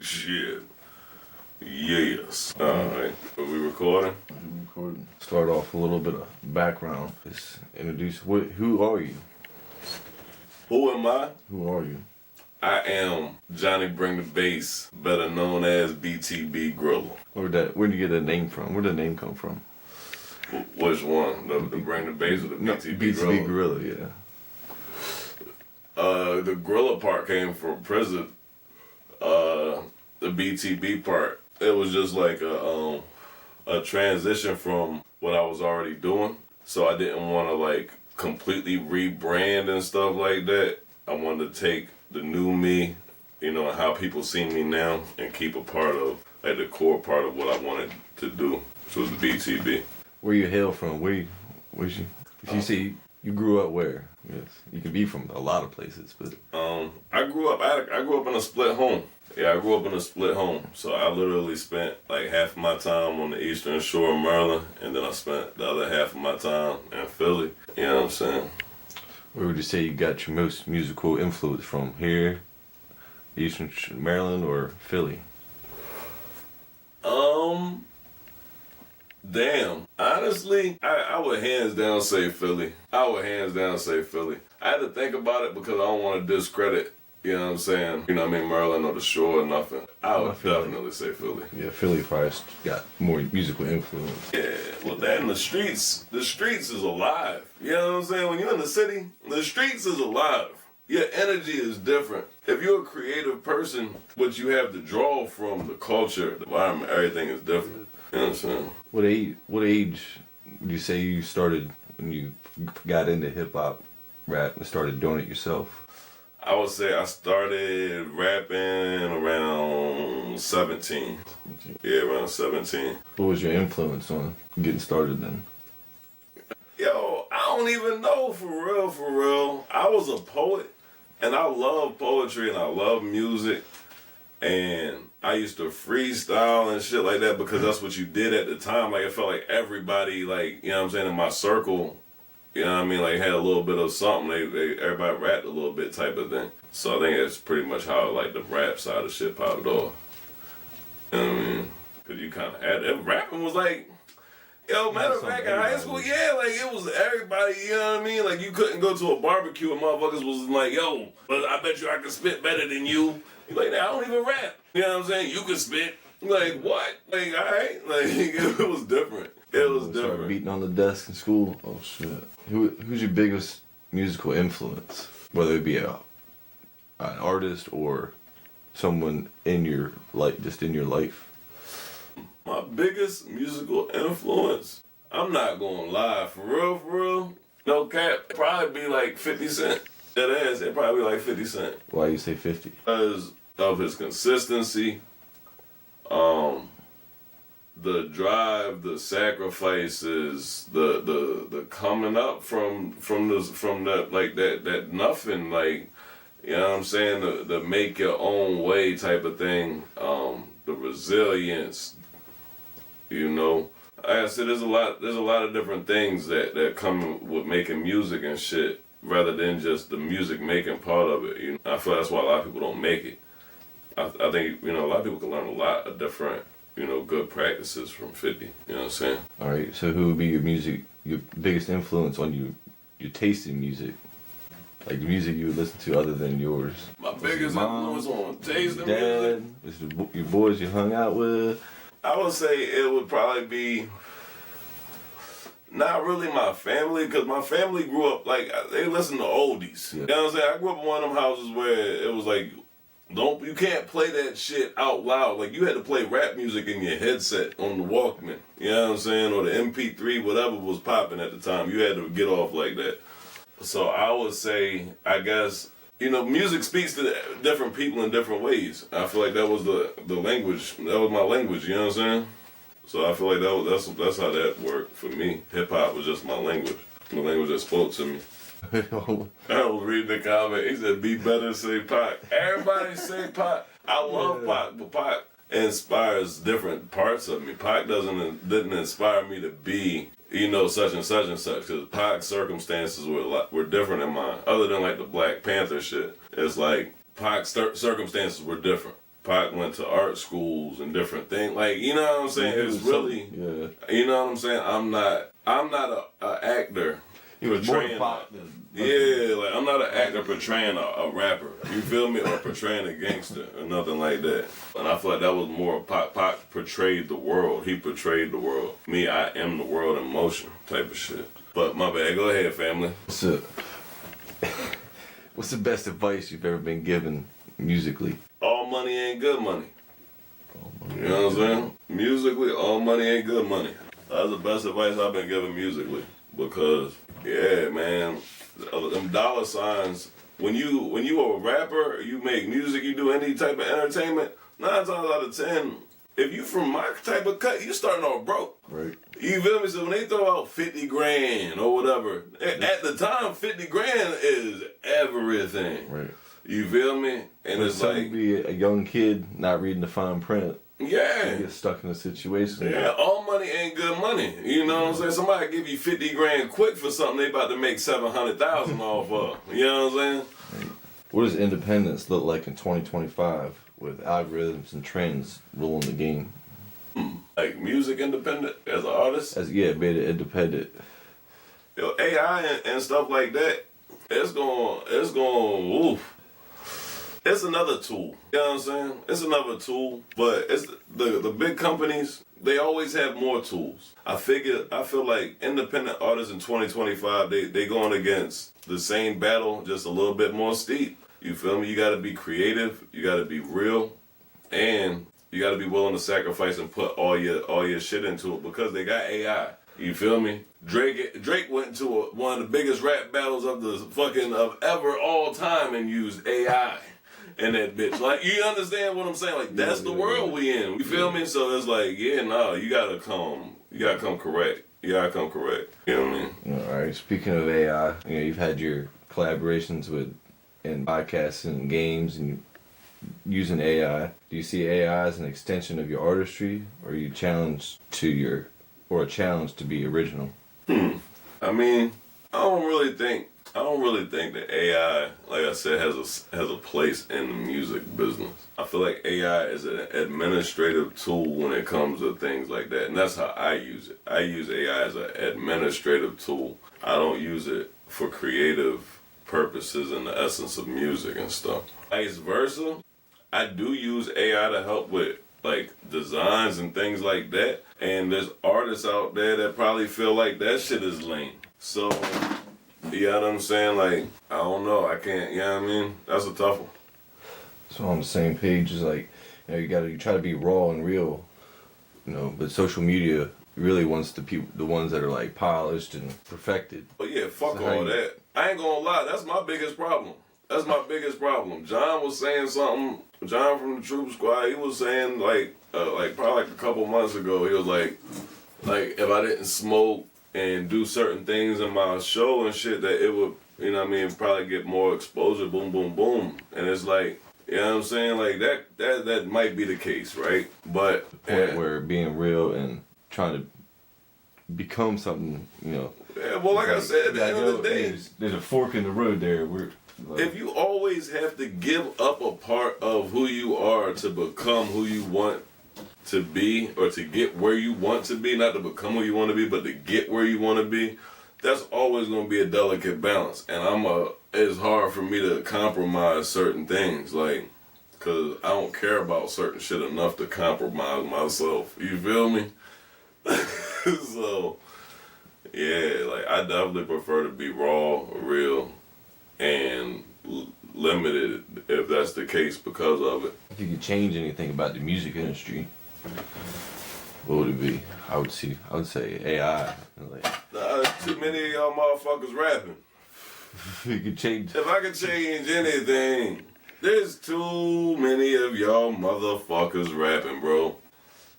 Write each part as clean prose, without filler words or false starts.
Shit. Yes. Alright. Are we recording? I'm recording. Start off a little bit of background. Just introduce who are you? Who am I? Who are you? I am Johnny Bring the Bass, better known as BTB Grilla. Where'd you get that name from? Where'd the name come from? Which one? The Bring the Bass or the BTB BTB Grilla? Grilla, yeah. The Grilla part came from prison. The BTB part, it was just like a transition from what I was already doing. So I didn't want to like completely rebrand and stuff like that. I wanted to take the new me, you know, and how people see me now and keep a part of, like the core part of what I wanted to do, which was the BTB. Where you hail from? Where's you? If you see, you grew up where? Yes, you can be from a lot of places, but I grew up in a split home. Yeah, I grew up in a split home. So I literally spent like half of my time on the Eastern Shore of Maryland, and then I spent the other half of my time in Philly. You know what I'm saying? where would you say you got your most musical influence from? Here, Eastern Maryland, or Philly? Damn. Honestly, I would hands down say Philly. I had to think about it because I don't want to discredit, you know what I'm saying, you know what I mean, Maryland or the shore or nothing. I would definitely say Philly. Yeah, Philly probably got more musical influence. Yeah, well then the streets is alive. You know what I'm saying? When you're in the city, the streets is alive. Your energy is different. If you're a creative person, what you have to draw from, the culture, the environment, everything is different. You know what I'm saying? What age would you say you started when you got into hip hop, rap, and started doing it yourself? I would say I started rapping around 17. Yeah, around 17. What was your influence on getting started then? Yo, I don't even know, for real. I was a poet, and I love poetry, and I love music, and I used to freestyle and shit like that because that's what you did at the time. Like, it felt like everybody, like, you know what I'm saying, in my circle, you know what I mean, like, had a little bit of something. Everybody rapped a little bit type of thing. So I think that's pretty much how, like, the rap side of shit popped off. You know what I mean? Because you kind of had it. Rapping was like, yo, matter of fact, in high school, yeah, like, it was everybody, you know what I mean? Like, you couldn't go to a barbecue and motherfuckers was like, yo, but I bet you I can spit better than you. You're like, nah, I don't even rap. You know what I'm saying? You can spit. Like, what? Like, all right? Like, it was different. It was different. Beating on the desk in school? Oh, shit. Who's your biggest musical influence? Whether it be an artist or someone in your life, just in your life. My biggest musical influence, I'm not gonna lie, for real, no cap, probably be like 50 Cent. That ass, it'd probably be like 50 Cent. Why you say 50? Because of his consistency, the drive, the sacrifices, the coming up from that, like that nothing, like, you know what I'm saying, the make your own way type of thing, the resilience, you know. Like I said, there's a lot of different things that come with making music and shit, rather than just the music making part of it. You know, I feel that's why a lot of people don't make it. I think, you know, a lot of people can learn a lot of different, you know, good practices from 50. You know what I'm saying? All right. So who would be your biggest influence on your taste in music? Like the music you would listen to other than yours. My biggest influence on taste in music? Your boys you hung out with? I would say it would probably be not really my family, because my family grew up, like, they listen to oldies. Yeah. You know what I'm saying? I grew up in one of them houses where it was like, you can't play that shit out loud. Like, you had to play rap music in your headset on the Walkman. You know what I'm saying? Or the MP3, whatever was popping at the time. You had to get off like that. So I would say, I guess, you know, music speaks to different people in different ways. I feel like that was the language. That was my language, you know what I'm saying? So I feel like that's how that worked for me. Hip hop was just my language. The language that spoke to me. I was reading the comment. He said, "Be better, say Pac." Everybody say Pac. I love Pac, but Pac inspires different parts of me. Pac didn't inspire me to be, you know, such and such and such. Because Pac's circumstances were different than mine. Other than like the Black Panther shit, it's like Pac's circumstances were different. Pac went to art schools and different things. Like, you know what I'm saying? It's really, you know what I'm saying? I'm not a actor portraying. Yeah, like I'm not an actor portraying a rapper. You feel me? Or portraying a gangster or nothing like that. And I feel like that was more Pac. Pac portrayed the world. He portrayed the world. Me, I am the world in motion type of shit. But my bad. Go ahead, family. What's the best advice you've ever been given musically? All money ain't good money. You know what I'm saying? Musically, all money ain't good money. That's the best advice I've been given musically. Because, yeah, man, them dollar signs, when you a rapper, you make music, you do any type of entertainment, 9 times out of 10, if you from my type of cut, you starting off broke. Right. You feel me? So when they throw out 50 grand or whatever, at the time, 50 grand is everything. Right. You feel me? And but it's like, be a young kid not reading the fine print. Yeah. You get stuck in a situation. Yeah, all money ain't good money. You know what I'm saying? Somebody give you 50 grand quick for something they about to make 700,000 off of. You know what I'm saying? What does independence look like in 2025 with algorithms and trends ruling the game? Like music independent as an artist? Being independent. Yo, AI and stuff like that, it's going, oof. It's another tool. You know what I'm saying? It's another tool, but it's the big companies, they always have more tools. I feel like independent artists in 2025, they going against the same battle, just a little bit more steep. You feel me? You gotta be creative, you gotta be real, and you gotta be willing to sacrifice and put all your shit into it because they got AI. You feel me? Drake went into one of the biggest rap battles of ever all time and used AI. And that bitch, like, you understand what I'm saying? Like, that's the world we in. You feel me? So it's like, you gotta come correct. You gotta come correct. You know what I mean? All right. Speaking of AI, you've had your collaborations in podcasts and games and using AI. Do you see AI as an extension of your artistry, or are you a challenge to be original? I mean, I don't really think that AI, like I said, has a place in the music business. I feel like AI is an administrative tool when it comes to things like that, and that's how I use it. I use AI as an administrative tool. I don't use it for creative purposes in the essence of music and stuff. Vice versa, I do use AI to help with like designs and things like that, and there's artists out there that probably feel like that shit is lame. So, you know what I'm saying? Like, I don't know. I can't, you know what I mean? That's a tough one. So on the same page is like, you try to be raw and real, but social media really wants the ones that are like polished and perfected. But yeah, fuck all that. I ain't gonna lie, that's my biggest problem. John was saying something, John from the Troop Squad, he was saying like probably like a couple months ago, he was like if I didn't smoke and do certain things in my show and shit, that it would, probably get more exposure, boom, boom, boom. And it's like, you know what I'm saying? Like that might be the case, right? But the point where being real and trying to become something, Yeah, well, like I said, at the end of the day, there's a fork in the road there. If you always have to give up a part of who you are to become who you want to be, or to get where you want to be, not to become who you want to be, but to get where you want to be, that's always going to be a delicate balance. And it's hard for me to compromise certain things, like, because I don't care about certain shit enough to compromise myself. You feel me? So, yeah, like, I definitely prefer to be raw, real, and limited if that's the case because of it. If you could change anything about the music industry, what would it be? I would say AI. There's too many of y'all motherfuckers rapping. You could change. If I could change anything, there's too many of y'all motherfuckers rapping, bro.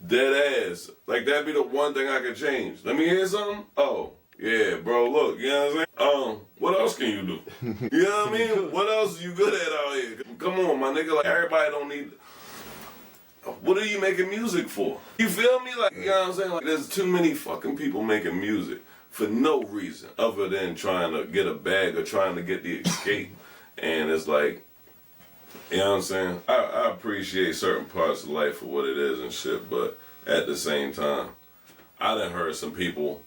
Dead ass. Like, that'd be the one thing I could change. Let me hear something? Oh, yeah, bro, look, you know what I'm saying? What else can you do? You know what I mean? What else you good at out here? Come on, my nigga, like, everybody don't need... What are you making music for? You feel me? Like, you know what I'm saying? Like, there's too many fucking people making music for no reason other than trying to get a bag or trying to get the escape. And it's like, You know what I'm saying? I appreciate certain parts of life for what it is and shit, but at the same time, I done heard some people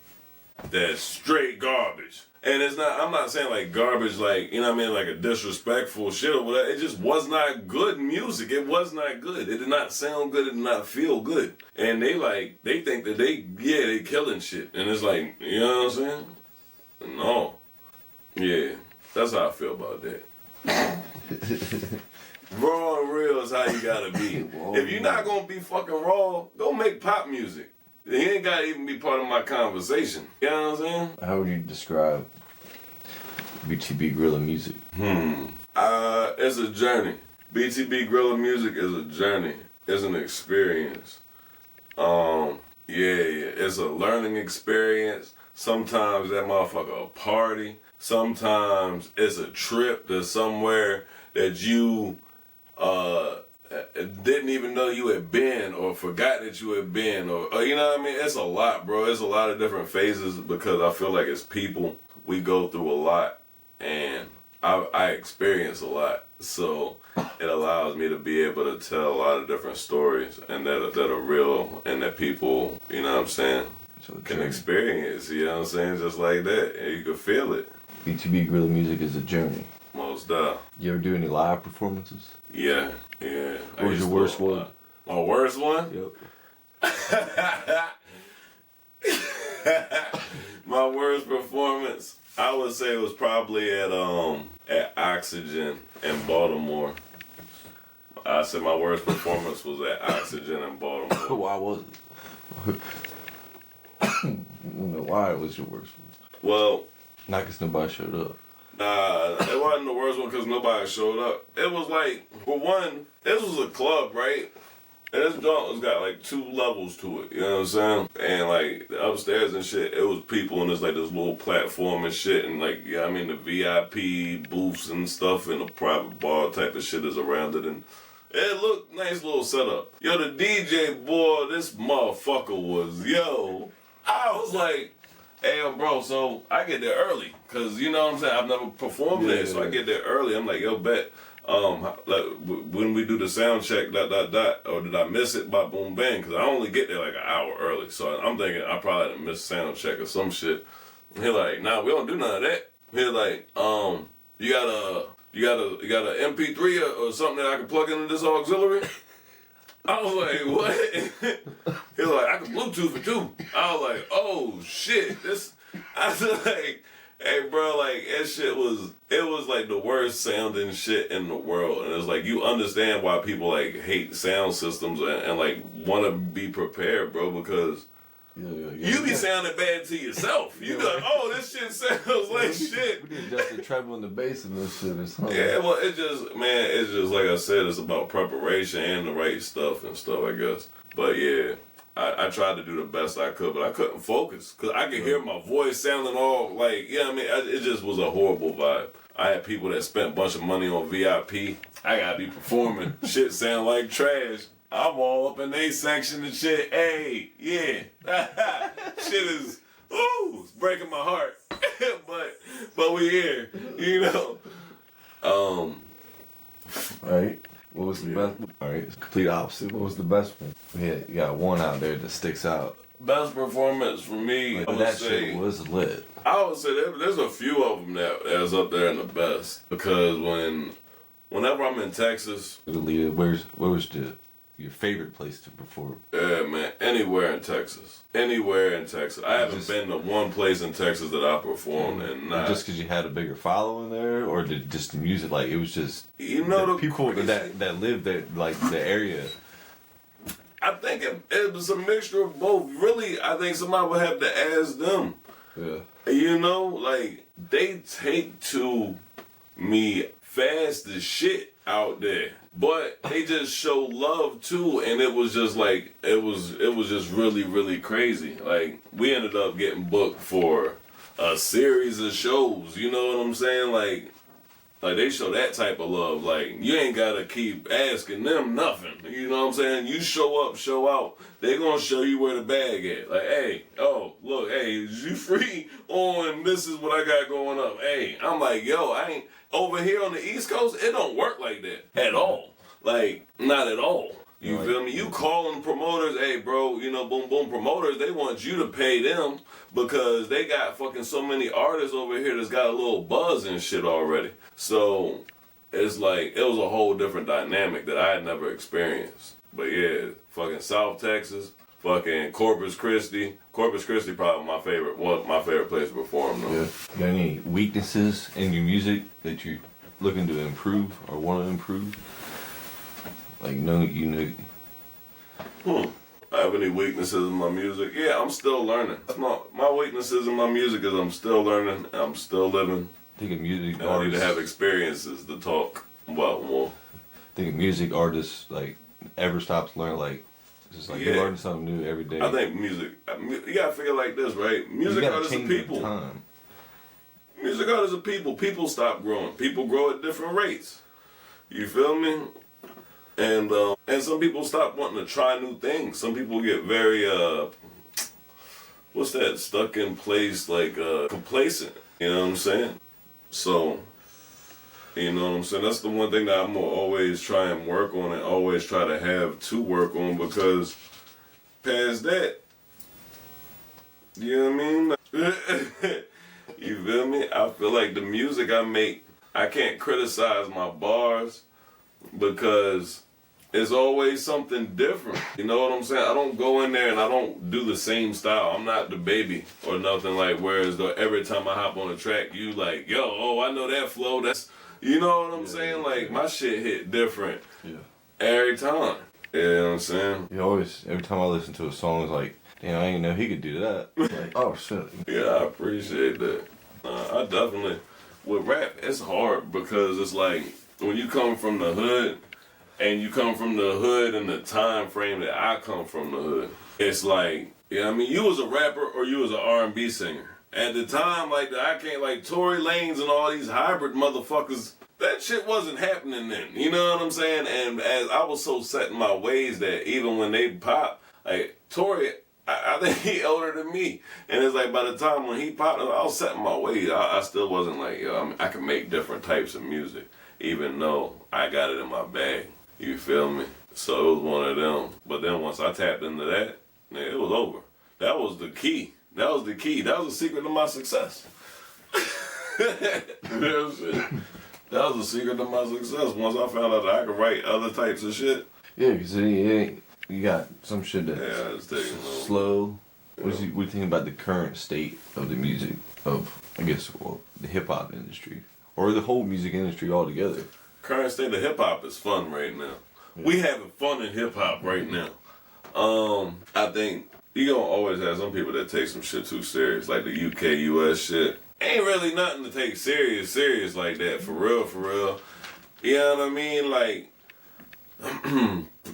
that's straight garbage. And it's not, I'm not saying like garbage, like, you know what I mean, like a disrespectful shit or whatever. It just was not good music. It was not good. It did not sound good. It did not feel good. And they think that they killing shit. And it's like, you know what I'm saying? No. Yeah, that's how I feel about that. Raw and real is how you gotta be. If you're not gonna be fucking raw, go make pop music. He ain't gotta even be part of my conversation. You know what I'm saying? How would you describe BTB Grilla music? It's a journey. BTB Grilla music is a journey. It's an experience. It's a learning experience. Sometimes that motherfucker a party. Sometimes it's a trip to somewhere that you didn't even know you had been or forgot that you had been or you know what I mean? It's a lot, bro. It's a lot of different phases because I feel like as people, we go through a lot and I experience a lot. So it allows me to be able to tell a lot of different stories and that are real and that people, you know what I'm saying, can experience, you know what I'm saying, just like that. And you can feel it. BTB Grilla music is a journey. Most definitely. You ever do any live performances? Yeah. What was your worst one? My worst one? Yep. My worst performance, I would say it was probably at Oxygen in Baltimore. I said my worst performance was at Oxygen in Baltimore. Why was it? Why was your worst one? Well, not because nobody showed up. Nah, it wasn't the worst one because nobody showed up. It was like, for one, this was a club, right? And this joint has got like 2 levels to it, you know what I'm saying? And like upstairs and shit, it was people and there's like this little platform and shit and like, yeah, I mean the VIP booths and stuff and the private bar type of shit is around it and it looked nice little setup. Yo, the DJ, boy, this motherfucker was, I was like, hey, bro, so I get there early, cause you know what I'm saying, I've never performed there, so I get there early. I'm like, yo, bet, like when we do the sound check, or did I miss it by boom bang? Cause I only get there like an hour early, so I'm thinking I probably didn't miss sound check or some shit. He like, nah, we don't do none of that. He like, you got a MP3 or something that I can plug into this auxiliary? I was like, what? He was like, I can Bluetooth it too. I was like, oh shit. I was like, hey bro, like it was like the worst sounding shit in the world. And it's like, you understand why people like hate sound systems and like want to be prepared, bro, because you be sounding bad to yourself. You be like, oh, this shit sounds like shit. We need just the treble and the bass in this shit or something. Yeah, well, it's just like I said, it's about preparation and the right stuff and stuff, I guess. But yeah, I tried to do the best I could, but I couldn't focus because I could hear my voice sounding all like, you know what I mean? It just was a horrible vibe. I had people that spent a bunch of money on VIP. I gotta be performing. Shit sound like trash. I'm all up in A section and shit. Hey, yeah. Shit is, it's breaking my heart. but we here, you know. Right. What was the best? All right, complete opposite. What was the best one? Yeah, you got one out there that sticks out. Best performance for me, like, that shit was lit. I would say there's a few of them that's up there in the best because whenever I'm in Texas, where was your favorite place to perform? Yeah, man, anywhere in Texas. I haven't been to one place in Texas that I performed in. Just because you had a bigger following there, or did just the music, like it was just the people that lived there, like the area. I think it was a mixture of both. Really, I think somebody would have to ask them. Yeah. You know, like they take to me fast as shit out there. But they just show love too, and it was just like it was just really, really crazy. Like we ended up getting booked for a series of shows. You know what I'm saying? Like Like, they show that type of love. Like, you ain't gotta keep asking them nothing. You know what I'm saying? You show up, show out. They gonna show you where the bag at. Like, hey, oh, look, hey, is you free on this is what I got going up? Hey, I'm like, yo, I ain't, over here on the East Coast, it don't work like that at all. Like, not at all. You feel me? You calling promoters, hey, bro, you know, boom, boom, promoters, they want you to pay them because they got fucking so many artists over here that's got a little buzz and shit already. So, it's like, it was a whole different dynamic that I had never experienced. But yeah, fucking South Texas, fucking Corpus Christi. Corpus Christi probably my favorite place to perform though. Yeah. You got any weaknesses in your music that you're looking to improve or want to improve? Like, no, you know. I have any weaknesses in my music? Yeah, I'm still learning. My weaknesses in my music is I'm still learning. I'm still living. I think a music I need to have experiences to talk about more. I think a music artist, like, ever stops learning, like, it's just like you learn something new every day. I think music, you gotta figure like this, right? Music artists are people. Music artists are people. People stop growing. People grow at different rates. You feel me? And some people stop wanting to try new things. Some people get very what's that? Stuck in place, like complacent. You know what I'm saying? So, you know what I'm saying? That's the one thing that I'm gonna always try and work on and always try to have to work on, because past that, you know what I mean? You feel me? I feel like the music I make, I can't criticize my bars because it's always something different. You know what I'm saying? I don't go in there and I don't do the same style. I'm not the baby or nothing like, whereas though every time I hop on a track, you like, yo, oh, I know that flow. That's, you know what I'm saying? Like, my shit hit different every time. You know what I'm saying? You always, every time I listen to a song, it's like, damn, I didn't know he could do that. Like, oh, shit. Yeah, I appreciate that. I definitely, with rap, it's hard because it's like, when you come from the hood, and you come from the hood in the time frame that I come from the hood, it's like, you know what I mean? You was a rapper or you was an R&B singer. At the time, like, I can't, like, Tory Lanez and all these hybrid motherfuckers, that shit wasn't happening then. You know what I'm saying? And as I was so set in my ways that even when they pop, like, Tory, I think he older than me. And it's like, by the time when he popped, I was set in my ways. I still wasn't like, yo, I can make different types of music, even though I got it in my bag. You feel me? So it was one of them. But then once I tapped into that, nigga, it was over. That was the key. That was the key. That was the secret to my success. Real shit. That was the secret to my success. Once I found out that I could write other types of shit. Yeah, because you got some shit that's slow. What do you think about the current state of the music of, I guess, well, the hip-hop industry? Or the whole music industry altogether? Current state of hip-hop is fun right now. Yeah. We having fun in hip-hop right now. I think you gonna always have some people that take some shit too serious, like the UK, US shit. Ain't really nothing to take serious like that, for real, for real. You know what I mean? Like,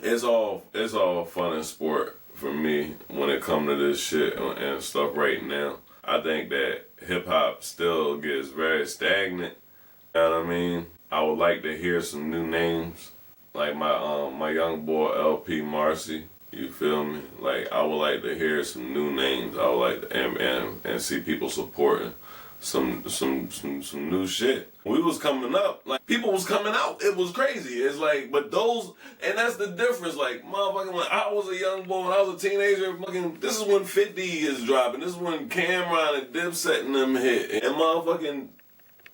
it's all fun and sport for me when it come to this shit and stuff right now. I think that hip-hop still gets very stagnant. You know what I mean? I would like to hear some new names, like my young boy LP Marcy. You feel me? Like, I would like to hear some new names. I would like to and see people supporting some new shit. When we was coming up, like, people was coming out. It was crazy. It's like, but those, and that's the difference. Like, motherfucking, when I was a young boy, when I was a teenager, fucking, this is when 50 is dropping. This is when Cameron and Dipset and them hit. And motherfucking,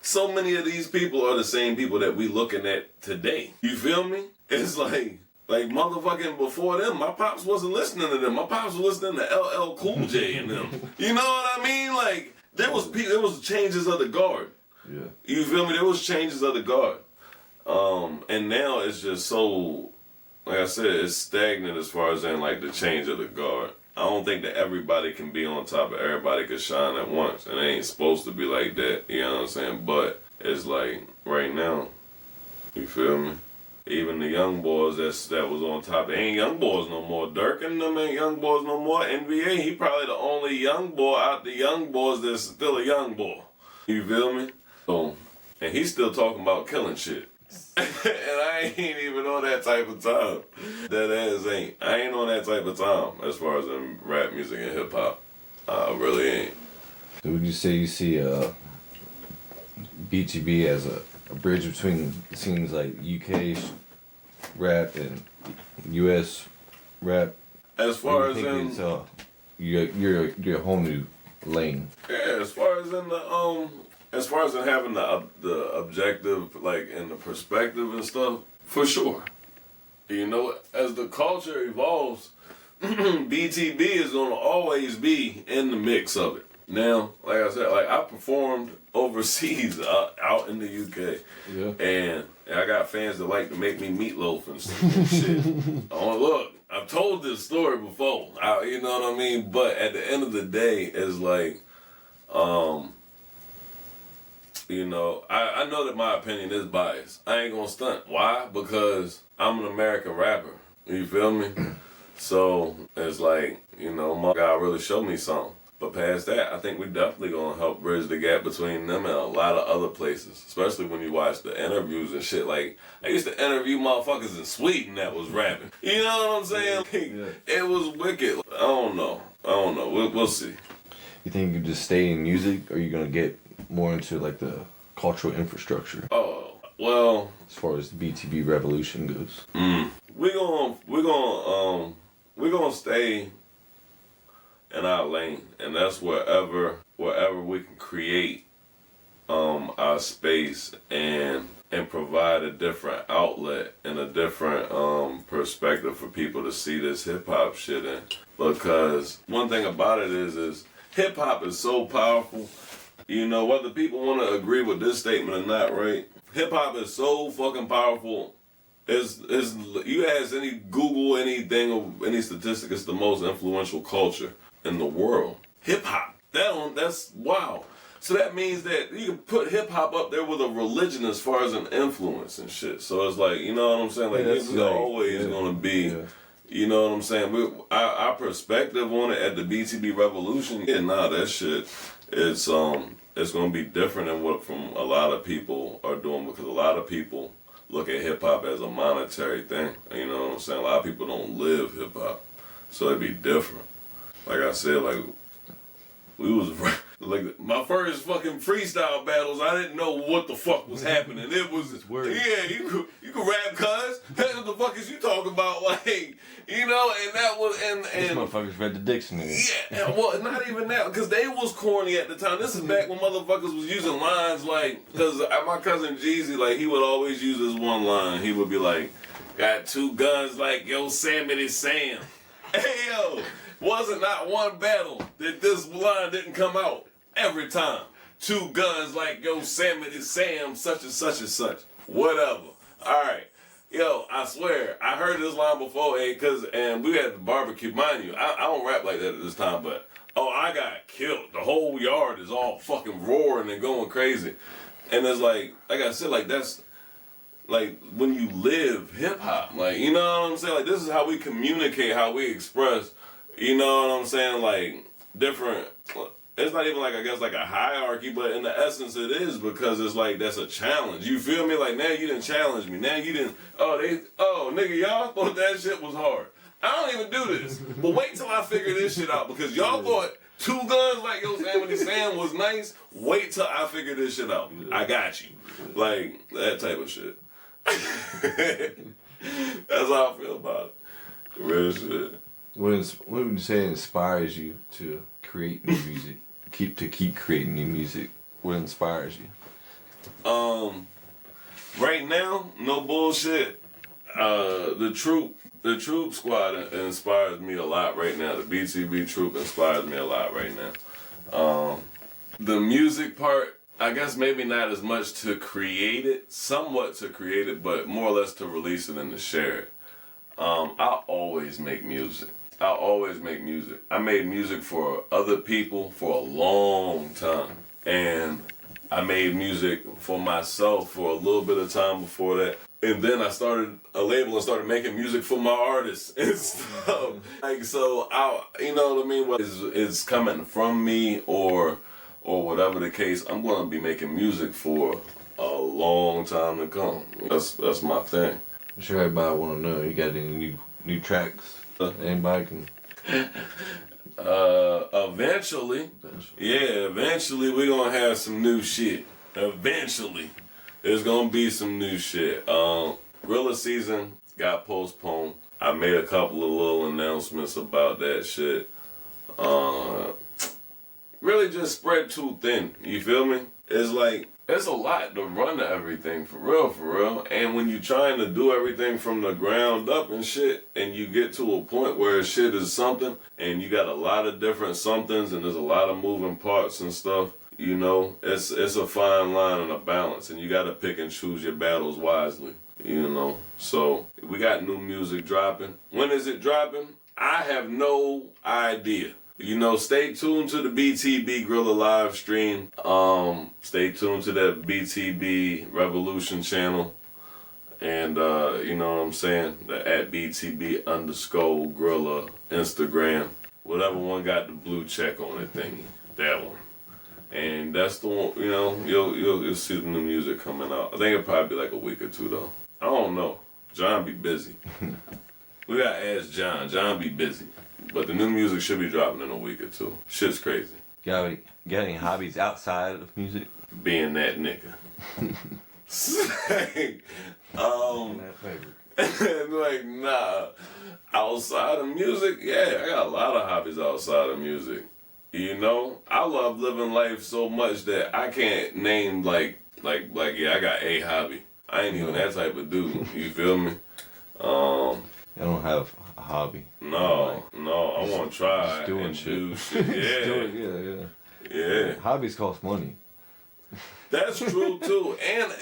so many of these people are the same people that we looking at today. You feel me? It's like motherfucking before them, my pops wasn't listening to them. My pops was listening to LL Cool J and them. You know what I mean? Like, there was changes of the guard. Yeah. You feel me? There was changes of the guard. And now it's just so, like I said, it's stagnant as far as in, like, the change of the guard. I don't think that everybody can be on top of everybody can shine at once. And it ain't supposed to be like that, you know what I'm saying? But it's like, right now, you feel me? Even the young boys that was on top, they ain't young boys no more. Dirk and them ain't young boys no more. NBA, he probably the only young boy out the young boys that's still a young boy. You feel me? So, and he's still talking about killing shit. And I ain't even on that type of time. That ass ain't. I ain't on that type of time as far as in rap music and hip hop. I really ain't. So would you say you see BTB as a bridge between scenes like UK rap and US rap? As far as in you're a whole new lane. Yeah, as far as in having the objective, like, and the perspective and stuff, for sure. You know, as the culture evolves, BTB is gonna always be in the mix of it. Now, like I said, like I performed overseas out in the UK, and I got fans that like to make me meatloaf and shit. Oh, look, I've told this story before, you know what I mean? But at the end of the day, it's like, you know, I know that my opinion is biased. I ain't gonna stunt. Why? Because I'm an American rapper. You feel me? So it's like, you know, my guy really showed me something. But past that, I think we definitely gonna help bridge the gap between them and a lot of other places. Especially when you watch the interviews and shit. Like, I used to interview motherfuckers in Sweden that was rapping. You know what I'm saying? It was wicked. I don't know. We'll see. You think you can just stay in music, or are you gonna get more into like the cultural infrastructure? Oh, well, as far as the BTB revolution goes, we're gonna stay in our lane, and that's wherever we can create our space and provide a different outlet and a different perspective for people to see this hip hop shit in. Because one thing about it is hip hop is so powerful. You know, whether people want to agree with this statement or not, right? Hip hop is so fucking powerful. You ask any Google anything or any statistic, it's the most influential culture in the world. Hip hop. That's wow. So that means that you can put hip hop up there with a religion as far as an influence and shit. So it's like, you know what I'm saying? Like, it's always gonna be. Yeah. You know what I'm saying? Our perspective on it at the BTB Revolution, that shit, it's gonna be different than what from a lot of people are doing, because a lot of people look at hip hop as a monetary thing. You know what I'm saying? A lot of people don't live hip hop, so it'd be different. Like I said, like we was like my first fucking freestyle battles. I didn't know what the fuck was happening. It was you could rap, cuz. What the fuck is you talking about? Like, you know, and that was and these motherfuckers read the dictionary. Yeah, well, not even that, because they was corny at the time. This is back when motherfuckers was using lines like, because my cousin Jeezy, like, he would always use this one line. He would be like, "Got two guns like Yosemite Sam." Hey yo, wasn't not one battle that this line didn't come out. Every time. Two guns like Yosemite Sam, such and such and such. Whatever. Alright. Yo, I swear, I heard this line before, and we had the barbecue. Mind you, I don't rap like that at this time, but, I got killed. The whole yard is all fucking roaring and going crazy. And it's like I said, like, that's, like, when you live hip-hop, like, you know what I'm saying? Like, this is how we communicate, how we express, you know what I'm saying? Like, different... It's not even like, I guess, like a hierarchy, but in the essence it is, because it's like, that's a challenge. You feel me? Like, now you didn't challenge me. Now you didn't, nigga, y'all thought that shit was hard. I don't even do this. But wait till I figure this shit out, because y'all thought two guns like Yosemite Sam was nice. Wait till I figure this shit out. I got you. Like, that type of shit. That's how I feel about it. Real shit. What would you say inspires you to create new music? Keep creating new music. What inspires you? Right now, no bullshit. The troop squad inspires me a lot right now. The BTB troop inspires me a lot right now. The music part, I guess maybe not as much to create it, somewhat to create it, but more or less to release it and to share it. I always make music. I made music for other people for a long time. And I made music for myself for a little bit of time before that. And then I started a label and started making music for my artists and stuff. Like, so, you know what I mean? Whether it's coming from me or whatever the case, I'm going to be making music for a long time to come. That's my thing. I'm sure everybody want to know. You got any new tracks? Anybody can. Eventually. Yeah, eventually we're gonna have some new shit. Eventually, there's gonna be some new shit. Grilla season got postponed. I made a couple of little announcements about that shit. Really just spread too thin. You feel me? It's like, it's a lot to run to everything, for real. And when you're trying to do everything from the ground up and shit, and you get to a point where shit is something, and you got a lot of different somethings, and there's a lot of moving parts and stuff, you know, it's a fine line and a balance, and you gotta pick and choose your battles wisely, you know. So, we got new music dropping. When is it dropping? I have no idea. You know, stay tuned to the BTB Grilla live stream. Stay tuned to that BTB Revolution channel. And, you know what I'm saying? The at BTB_Grilla Instagram. Whatever one got the blue check on it thingy. That one. And that's the one, you know, you'll see the new music coming out. I think it'll probably be like a week or two, though. I don't know. John be busy. We gotta ask John. John be busy. But the new music should be dropping in a week or two. Shit's crazy. Got any hobbies outside of music? Being that nigga. Like, nah. Outside of music, yeah, I got a lot of hobbies outside of music. You know, I love living life so much that I can't name like yeah, I got a hobby. I ain't even that type of dude. You feel me? I don't have a hobby. No, I want to try doing and shit. do shit. Yeah. Yeah. Hobbies cost money. That's true too. And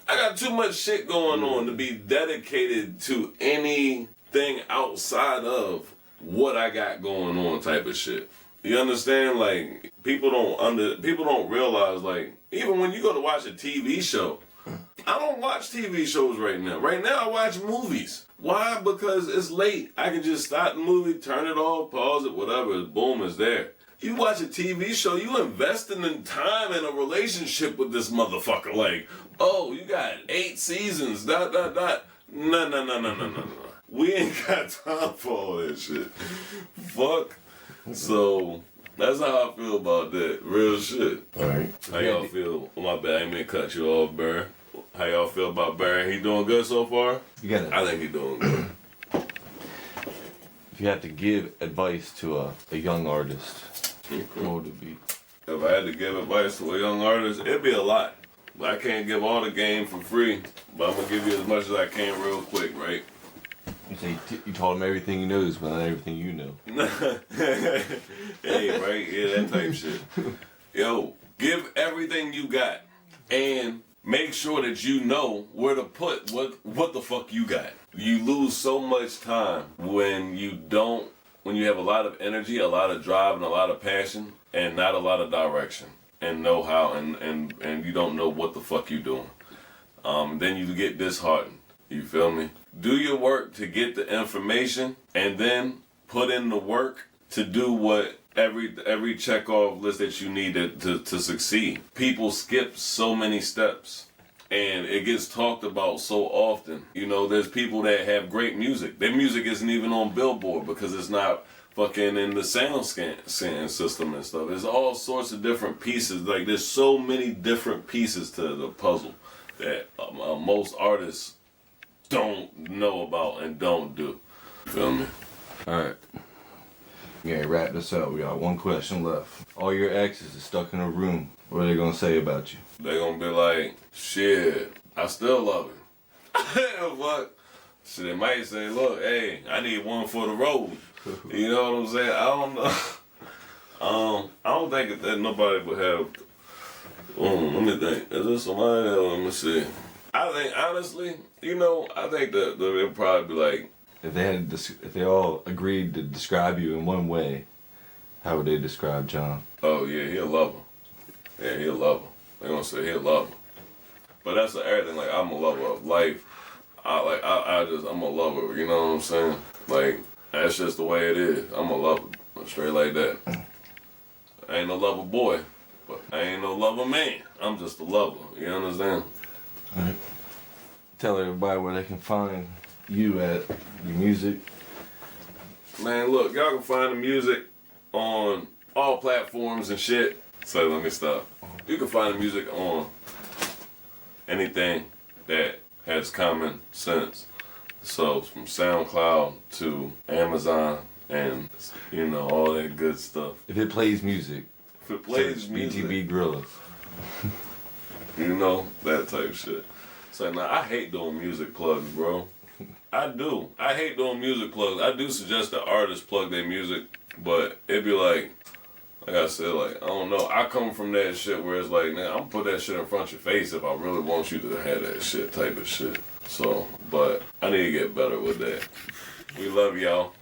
I got too much shit going on to be dedicated to anything outside of what I got going on type of shit. You understand? Like, people don't realize, like, even when you go to watch a TV show, I don't watch TV shows right now. Right now I watch movies. Why? Because it's late. I can just start the movie, turn it off, pause it, whatever, boom, it's there. You watch a TV show, you investing in time in a relationship with this motherfucker. Like, oh, you got 8 seasons, ... No. We ain't got time for all that shit. Fuck. So, that's how I feel about that. Real shit. Alright. How y'all feel? My bad, I ain't mean to cut you off, Bury. How y'all feel about Bury? He doing good so far? I think he doing good. If you have to give advice to a young artist, what would it be? If I had to give advice to a young artist, it'd be a lot. But I can't give all the game for free. But I'm going to give you as much as I can real quick, right? You say you told him everything he knows, but not everything you know. Hey, right? Yeah, that type shit. Yo, give everything you got. And make sure that you know where to put what the fuck you got. You lose so much time when you have a lot of energy, a lot of drive, and a lot of passion, and not a lot of direction and know-how, and you don't know what the fuck you doing. Then you get disheartened. You feel me? Do your work to get the information, and then put in the work to do what every check-off list that you need to succeed. People skip so many steps, and it gets talked about so often. You know, there's people that have great music. Their music isn't even on Billboard because it's not fucking in the sound scan system and stuff. There's all sorts of different pieces. Like, there's so many different pieces to the puzzle that most artists don't know about and don't do. Feel me? Alright. Yeah, wrap this up. We got one question left. All your exes are stuck in a room. What are they gonna say about you? They gonna be like, shit, I still love him. What? So they might say, look, hey, I need one for the road. You know what I'm saying? I don't know. I don't think that nobody would have. Let me think. Is there somebody else? Let me see. I think, honestly, you know, I think that they'll probably be like, if they all agreed to describe you in one way, how would they describe John? oh yeah, he'll love her. Yeah, he'll love her. They're gonna say he'll love her. But that's everything. Like, I'm a lover of life. I'm a lover. You know what I'm saying? Like, that's just the way it is. I'm a lover, straight like that. I ain't no lover boy. But I ain't no lover man. I'm just a lover. You understand? All right. Tell everybody where they can find you at, your music. Man, look, y'all can find the music on all platforms and shit. So let me stop. You can find the music on anything that has common sense. So from SoundCloud to Amazon and, you know, all that good stuff. If it plays music. If it plays music. BTB Grilla. You know, that type shit. So now I hate doing music plugs, bro. I do. I hate doing music plugs. I do suggest that artists plug their music, but it'd be like I said, like, I don't know. I come from that shit where it's like, man, I'm gonna put that shit in front of your face if I really want you to have that shit type of shit. So, but I need to get better with that. We love y'all.